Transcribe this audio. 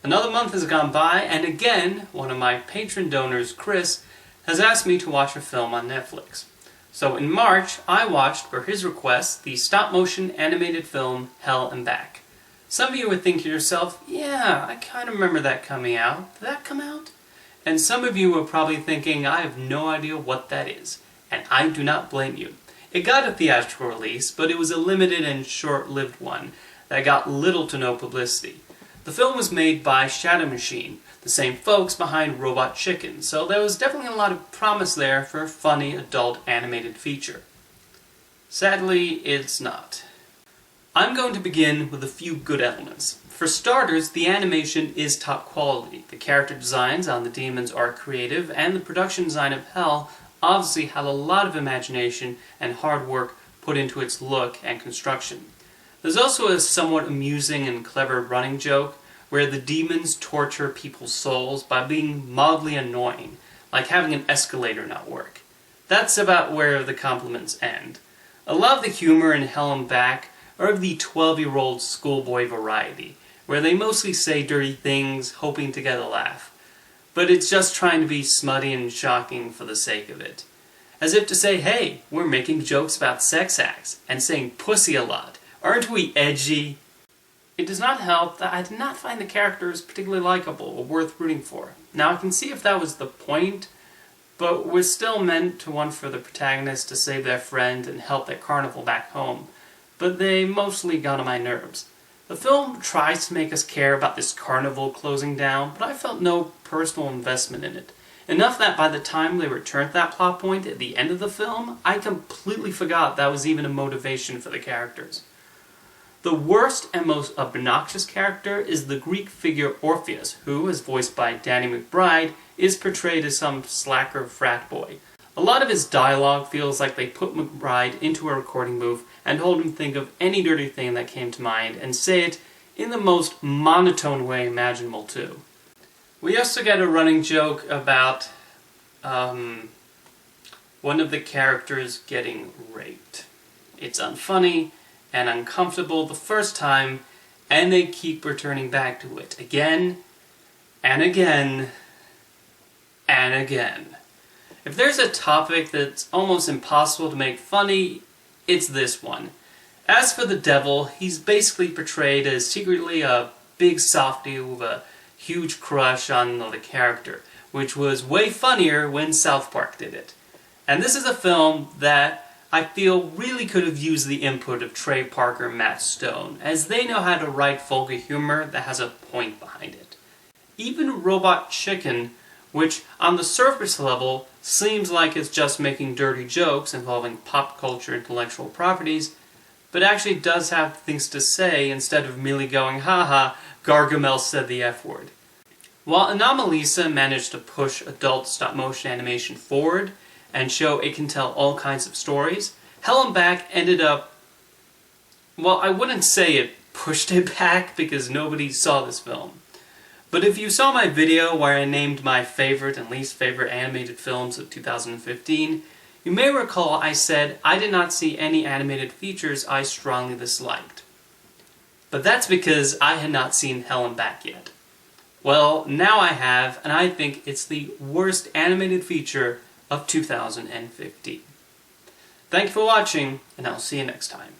Another month has gone by, and again, one of my patron donors, Chris, has asked me to watch a film on Netflix. So in March, I watched, per his request, the stop-motion animated film Hell and Back. Some of you would think to yourself, yeah, I kind of remember that coming out. Did that come out? And some of you are probably thinking, I have no idea what that is. And I do not blame you. It got a theatrical release, but it was a limited and short-lived one that got little to no publicity. The film was made by Shadow Machine, the same folks behind Robot Chicken, so there was definitely a lot of promise there for a funny adult animated feature. Sadly, it's not. I'm going to begin with a few good elements. For starters, the animation is top quality. The character designs on the demons are creative, and the production design of Hell obviously had a lot of imagination and hard work put into its look and construction. There's also a somewhat amusing and clever running joke where the demons torture people's souls by being mildly annoying, like having an escalator not work. That's about where the compliments end. I love the humor in Hell and Back are of the 12-year-old schoolboy variety, where they mostly say dirty things, hoping to get a laugh. But it's just trying to be smutty and shocking for the sake of it. As if to say, hey, we're making jokes about sex acts, and saying pussy a lot. Aren't we edgy? It does not help that I did not find the characters particularly likable or worth rooting for. Now I can see if that was the point, but we're still meant to want for the protagonist to save their friend and help their carnival back home. But they mostly got on my nerves. The film tries to make us care about this carnival closing down, but I felt no personal investment in it. Enough that by the time they returned to that plot point at the end of the film, I completely forgot that was even a motivation for the characters. The worst and most obnoxious character is the Greek figure Orpheus, who, as voiced by Danny McBride, is portrayed as some slacker frat boy. A lot of his dialogue feels like they put McBride into a recording booth and told him to think of any dirty thing that came to mind and say it in the most monotone way imaginable too. We also get a running joke about one of the characters getting raped. It's unfunny and uncomfortable the first time, and they keep returning back to it again and again and again. If there's a topic that's almost impossible to make funny, it's this one. As for the devil, he's basically portrayed as secretly a big softy with a huge crush on another character, which was way funnier when South Park did it. And this is a film that I feel really could have used the input of Trey Parker and Matt Stone, as they know how to write vulgar humor that has a point behind it. Even Robot Chicken, which on the surface level seems like it's just making dirty jokes involving pop culture intellectual properties, but actually does have things to say instead of merely going, haha, Gargamel said the F word. While Anomalisa managed to push adult stop-motion animation forward and show it can tell all kinds of stories, Hell and Back ended up, well, I wouldn't say it pushed it back because nobody saw this film. But if you saw my video where I named my favorite and least favorite animated films of 2015, you may recall I said I did not see any animated features I strongly disliked. But that's because I had not seen Hell and Back yet. Well, now I have, and I think it's the worst animated feature of 2015. Thank you for watching, and I'll see you next time.